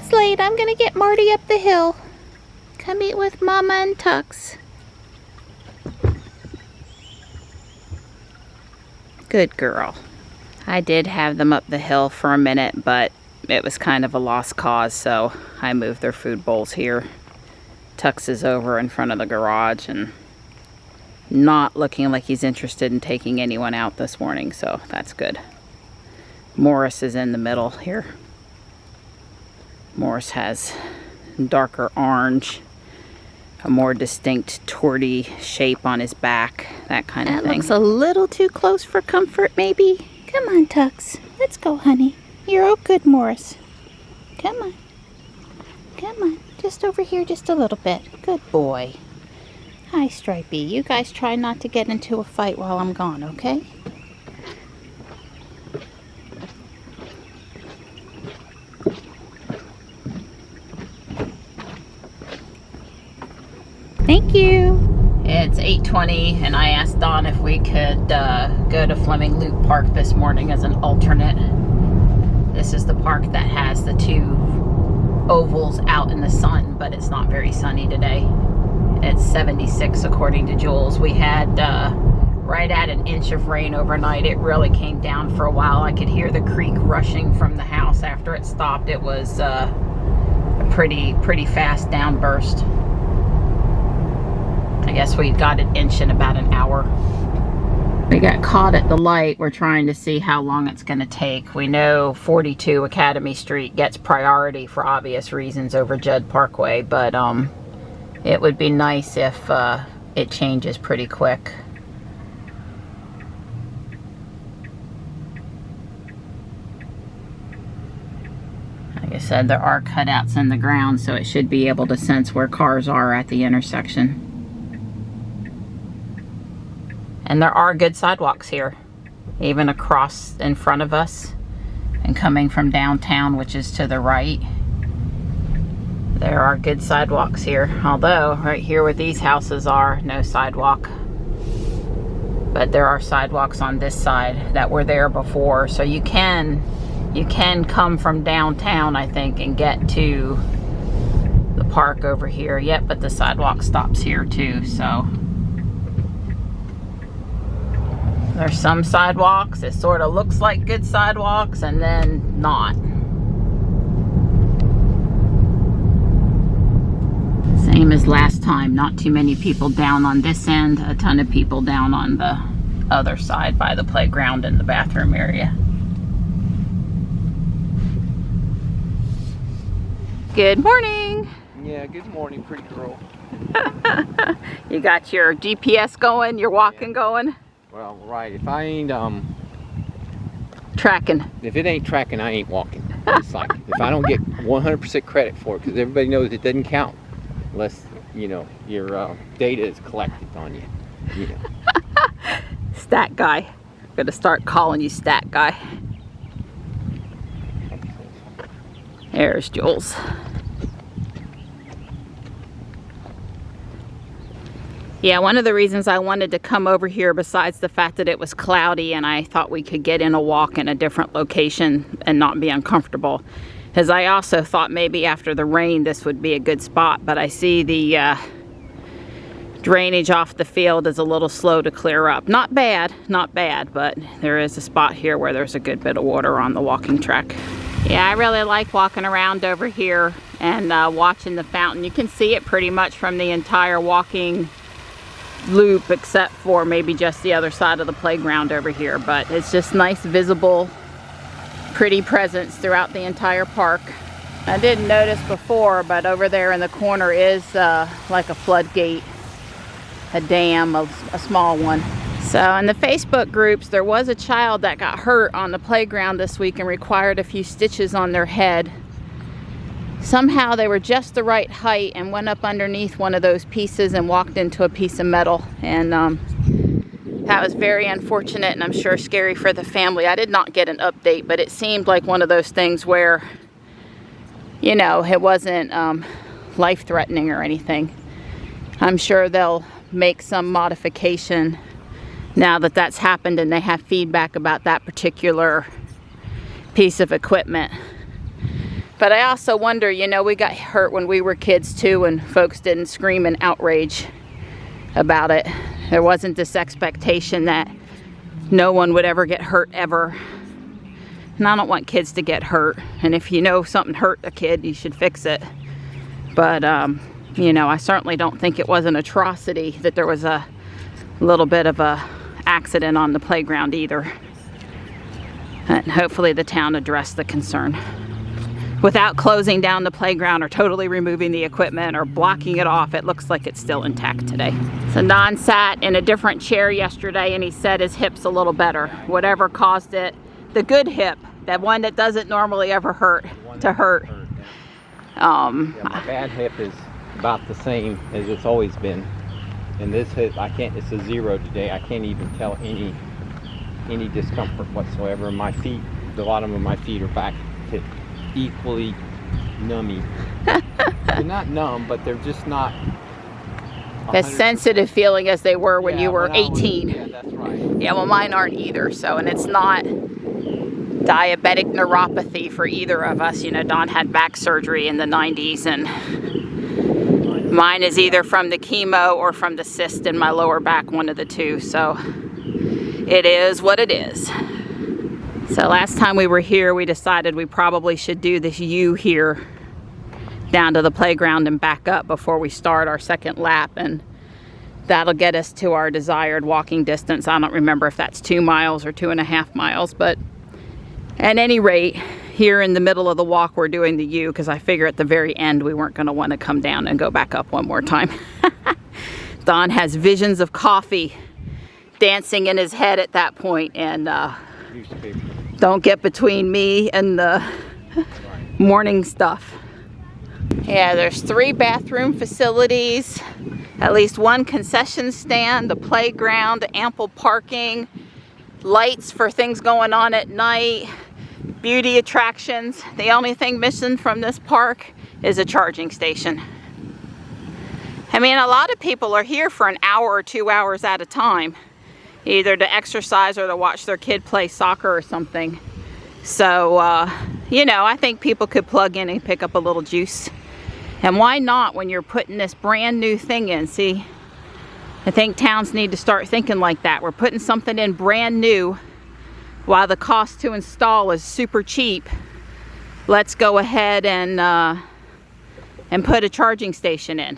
It's late. I'm gonna get Marty up the hill. Come eat with Mama and Tux. Good girl. I did have them up the hill for a minute, but it was kind of a lost cause, so I moved their food bowls here. Tux is over in front of the garage and not looking like he's interested in taking anyone out this morning, so that's good. Morris is in the middle here. Morris has darker orange, a more distinct torty shape on his back, that kind of thing. That looks a little too close for comfort, maybe. Come on, Tux. Let's go, honey. You're all good, Morris. Come on. Come on. Just over here just a little bit. Good boy. Hi, Stripey. You guys try not to get into a fight while I'm gone, okay? Thank you. It's 8:20 and I asked Dawn if we could go to Fleming Loop Park this morning as an alternate. This is the park that has the two ovals out in the sun, but it's not very sunny today. It's 76 according to Jules. We had right at an inch of rain overnight. It really came down for a while. I could hear the creek rushing from the house after it stopped. It was a pretty fast downburst. I guess we got an inch in about an hour. We got caught at the light. We're trying to see how long it's going to take. We know 42 Academy Street gets priority for obvious reasons over Judd Parkway, but it would be nice if it changes pretty quick. Like I said, there are cutouts in the ground, so it should be able to sense where cars are at the intersection. And there are good sidewalks here, even across in front of us and coming from downtown, which is to the right. There are good sidewalks here, although right here where these houses are, no sidewalk. But there are sidewalks on this side that were there before, so you can come from downtown, I think, and get to the park over here. Yep, but the sidewalk stops here too, so. There's some sidewalks, it sort of looks like good sidewalks, and then not. Same as last time, not too many people down on this end, a ton of people down on the other side by the playground and the bathroom area. Good morning. Yeah, good morning, pretty girl. You got your GPS going, your walking going? Well, right, if I ain't tracking. If it ain't tracking, I ain't walking. It's like, if I don't get 100% credit for it, because everybody knows it doesn't count unless, you know, your data is collected on you. You know. Stat guy. I'm gonna start calling you stat guy. There's Jules. Yeah, one of the reasons I wanted to come over here, besides the fact that it was cloudy and I thought we could get in a walk in a different location and not be uncomfortable, is I also thought maybe after the rain this would be a good spot, but I see the drainage off the field is a little slow to clear up. Not bad, but there is a spot here where there's a good bit of water on the walking track. Yeah, I really like walking around over here and watching the fountain. You can see it pretty much from the entire walking loop, except for maybe just the other side of the playground over here, but it's just nice, visible, pretty presence throughout the entire park. I didn't notice before, but over there in the corner is like a floodgate, a dam, a small one. So in the Facebook groups, there was a child that got hurt on the playground this week and required a few stitches on their head. Somehow they were just the right height and went up underneath one of those pieces and walked into a piece of metal, and that was very unfortunate and I'm sure scary for the family. I did not get an update, but it seemed like one of those things where, you know, it wasn't life-threatening or anything. I'm sure they'll make some modification now that that's happened and they have feedback about that particular piece of equipment. But I also wonder, you know, we got hurt when we were kids too, and folks didn't scream in outrage about it. There wasn't this expectation that no one would ever get hurt ever. And I don't want kids to get hurt. And if you know something hurt a kid, you should fix it. But, you know, I certainly don't think it was an atrocity that there was a little bit of a accident on the playground either. And hopefully the town addressed the concern without closing down the playground or totally removing the equipment or blocking it off. It looks like it's still intact today. So Don sat in a different chair yesterday and he said his hip's a little better. Whatever caused it, the good hip, that one that doesn't normally ever hurt, to hurt. Yeah, my bad hip is about the same as it's always been. And this hip, it's a 0 today. I can't even tell any discomfort whatsoever. My feet, the bottom of my feet are back to equally nummy. They're not numb, but they're just not as sensitive feeling as they were when you were 18. Yeah, that's right. Yeah, well, mine aren't either. So, and it's not diabetic neuropathy for either of us. You know, Don had back surgery in the 90s, and mine is either from the chemo or from the cyst in my lower back, one of the two. So it is what it is. So last time we were here, we decided we probably should do this U here down to the playground and back up before we start our second lap, and that'll get us to our desired walking distance. I don't remember if that's 2 miles or 2.5 miles, but at any rate, here in the middle of the walk, we're doing the U because I figure at the very end we weren't going to want to come down and go back up one more time. Don has visions of coffee dancing in his head at that point, and don't get between me and the morning stuff. Yeah, there's 3 bathroom facilities, at least 1 concession stand, the playground, ample parking, lights for things going on at night, beauty attractions. The only thing missing from this park is a charging station. I mean, a lot of people are here for an hour or 2 hours at a time, either to exercise or to watch their kid play soccer or something. So, you know, I think people could plug in and pick up a little juice. And why not when you're putting this brand new thing in? See, I think towns need to start thinking like that. We're putting something in brand new while the cost to install is super cheap. Let's go ahead and put a charging station in.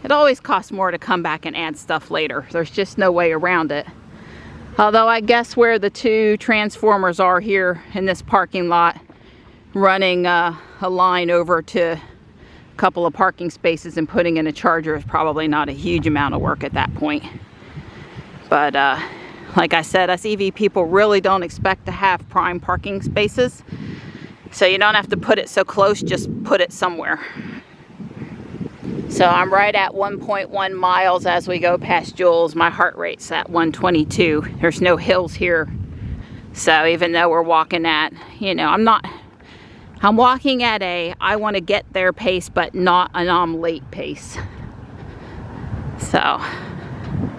It always costs more to come back and add stuff later. There's just no way around it. Although I guess where the 2 transformers are here in this parking lot, running a line over to a couple of parking spaces and putting in a charger is probably not a huge amount of work at that point. But like I said, us EV people really don't expect to have prime parking spaces. So you don't have to put it so close, just put it somewhere. So I'm right at 1.1 miles as we go past Jules. My heart rate's at 122. There's no hills here. So even though we're walking at, you know, I'm walking at I want to get there pace, but not an I'm late pace. So,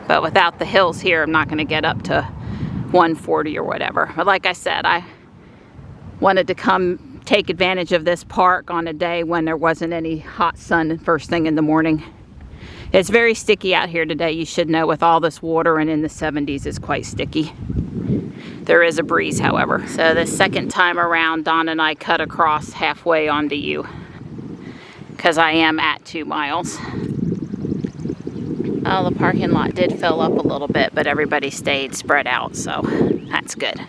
but without the hills here, I'm not going to get up to 140 or whatever. But like I said, I wanted to come take advantage of this park on a day when there wasn't any hot sun first thing in the morning. It's very sticky out here today, you should know, with all this water, and in the 70s it's quite sticky. There is a breeze, however. So the second time around, Don and I cut across halfway on the U because I am at 2 miles. Well, the parking lot did fill up a little bit, but everybody stayed spread out, so that's good.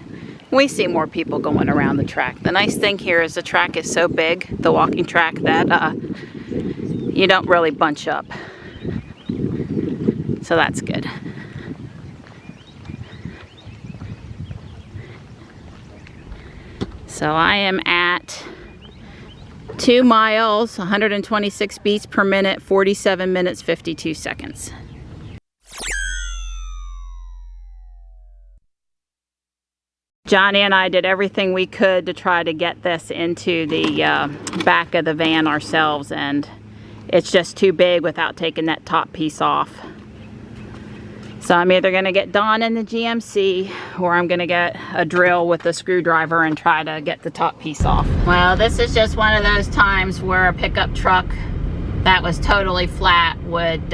We see more people going around the track. The nice thing here is the track is so big, the walking track, that you don't really bunch up. So that's good. So I am at 2 miles, 126 beats per minute, 47 minutes, 52 seconds. Johnny and I did everything we could to try to get this into the back of the van ourselves, and it's just too big without taking that top piece off. So I'm either gonna get Dawn in the GMC or I'm gonna get a drill with a screwdriver and try to get the top piece off. Well, this is just one of those times where a pickup truck that was totally flat would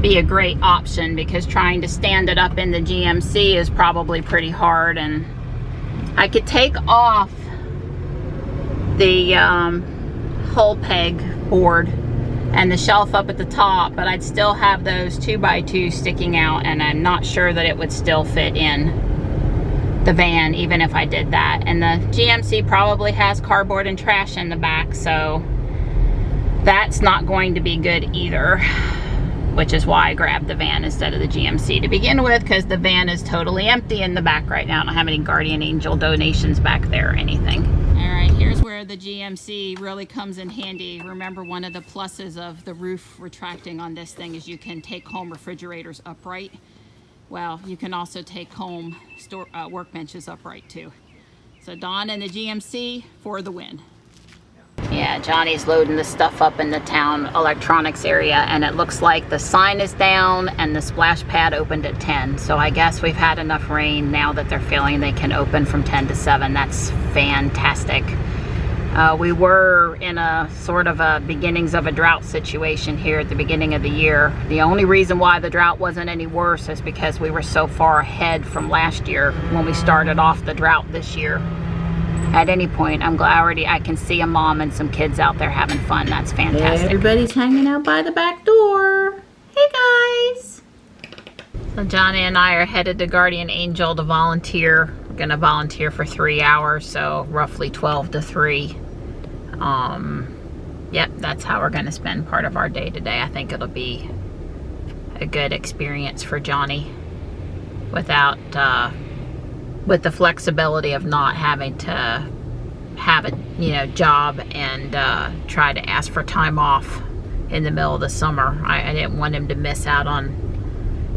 be a great option, because trying to stand it up in the GMC is probably pretty hard. And I could take off the hull peg board and the shelf up at the top, but I'd still have those 2x2 sticking out, and I'm not sure that it would still fit in the van even if I did that. And the GMC probably has cardboard and trash in the back, so that's not going to be good either, which is why I grabbed the van instead of the GMC to begin with, because the van is totally empty in the back right now. I don't have any Guardian Angel donations back there or anything. All right, here's where the GMC really comes in handy. Remember, one of the pluses of the roof retracting on this thing is you can take home refrigerators upright. Well, you can also take home workbenches upright too. So Dawn and the GMC for the win. Yeah, Johnny's loading the stuff up in the town electronics area, and it looks like the sign is down and the splash pad opened at 10. So I guess we've had enough rain now that they're feeling they can open from 10 to 7. That's fantastic. We were in a sort of a beginnings of a drought situation here at the beginning of the year. The only reason why the drought wasn't any worse is because we were so far ahead from last year when we started off the drought this year. At any point, I'm glad I can see a mom and some kids out there having fun. That's fantastic. Everybody's hanging out by the back door. Hey guys. So Johnny and I are headed to Guardian Angel to volunteer. We're gonna volunteer for 3 hours, so roughly 12 to 3. Yep, that's how we're gonna spend part of our day today. I think it'll be a good experience for Johnny without with the flexibility of not having to have a job and try to ask for time off in the middle of the summer. I didn't want him to miss out on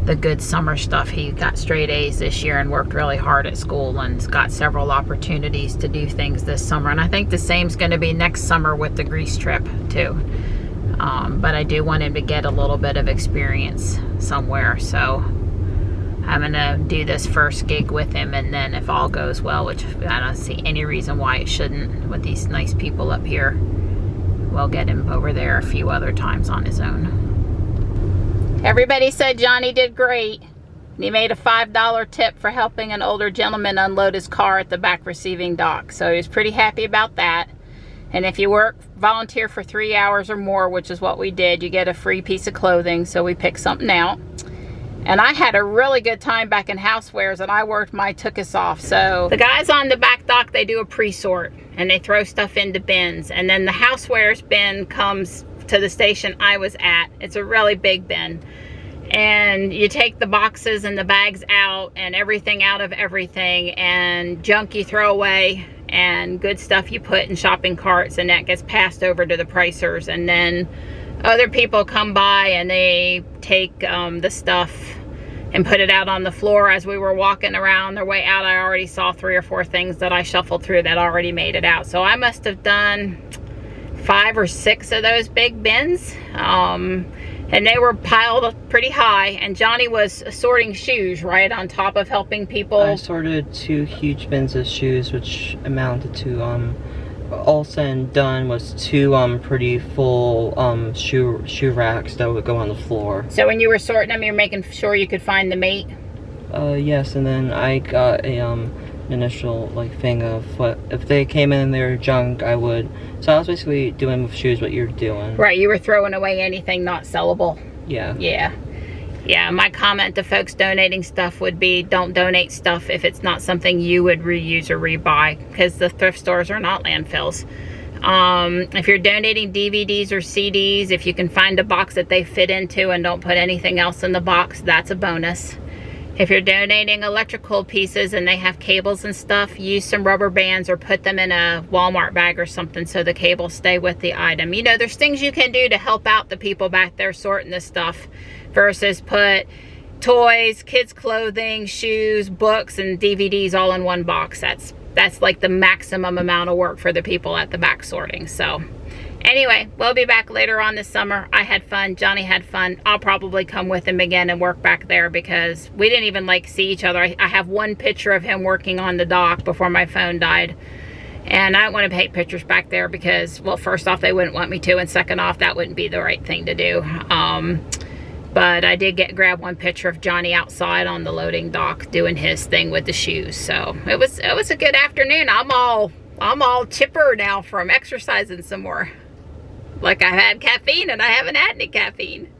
the good summer stuff. He got straight A's this year and worked really hard at school and's got several opportunities to do things this summer. And I think the same's going to be next summer with the Greece trip too. But I do want him to get a little bit of experience somewhere. So I'm gonna do this first gig with him, and then if all goes well, which I don't see any reason why it shouldn't with these nice people up here, we'll get him over there a few other times on his own. Everybody said Johnny did great. He made a $5 tip for helping an older gentleman unload his car at the back receiving dock, so he was pretty happy about that. And if you volunteer for 3 hours or more, which is what we did, you get a free piece of clothing, so we picked something out. And I had a really good time back in housewares, and I worked my took us off. So the guys on the back dock, they do a pre-sort and they throw stuff into bins. And then the housewares bin comes to the station I was at. It's a really big bin. And you take the boxes and the bags out and everything out of everything, and junk you throw away and good stuff you put in shopping carts, and that gets passed over to the pricers. And then other people come by and they take the stuff and put it out on the floor. As we were walking around their way out, I already saw 3 or 4 things that I shuffled through that already made it out. So I must have done 5 or 6 of those big bins. And they were piled up pretty high. And Johnny was sorting shoes, right, on top of helping people. I sorted 2 huge bins of shoes, which amounted to all said and done was 2 pretty full shoe racks that would go on the floor. So when you were sorting them, you're making sure you could find the mate? Yes, and then I got a initial thing of what if they came in and they were junk, I would. So I was basically doing with shoes what you're doing. Right, you were throwing away anything not sellable. Yeah. Yeah, my comment to folks donating stuff would be, don't donate stuff if it's not something you would reuse or rebuy, because the thrift stores are not landfills. If you're donating DVDs or CDs, if you can find a box that they fit into and don't put anything else in the box, that's a bonus. If you're donating electrical pieces and they have cables and stuff, use some rubber bands or put them in a Walmart bag or something so the cables stay with the item. You know, there's things you can do to help out the people back there sorting this stuff, versus put toys, kids' clothing, shoes, books, and DVDs all in one box. That's like the maximum amount of work for the people at the back sorting. So Anyway, we'll be back later on this summer. I had fun. Johnny had fun. I'll probably come with him again and work back there because we didn't even like see each other. I have one picture of him working on the dock before my phone died. And I don't want to take pictures back there because, well, first off, they wouldn't want me to. And second off, that wouldn't be the right thing to do. But I did grab one picture of Johnny outside on the loading dock doing his thing with the shoes. So it was a good afternoon. I'm all chipper now from exercising some more. Like I had caffeine and I haven't had any caffeine.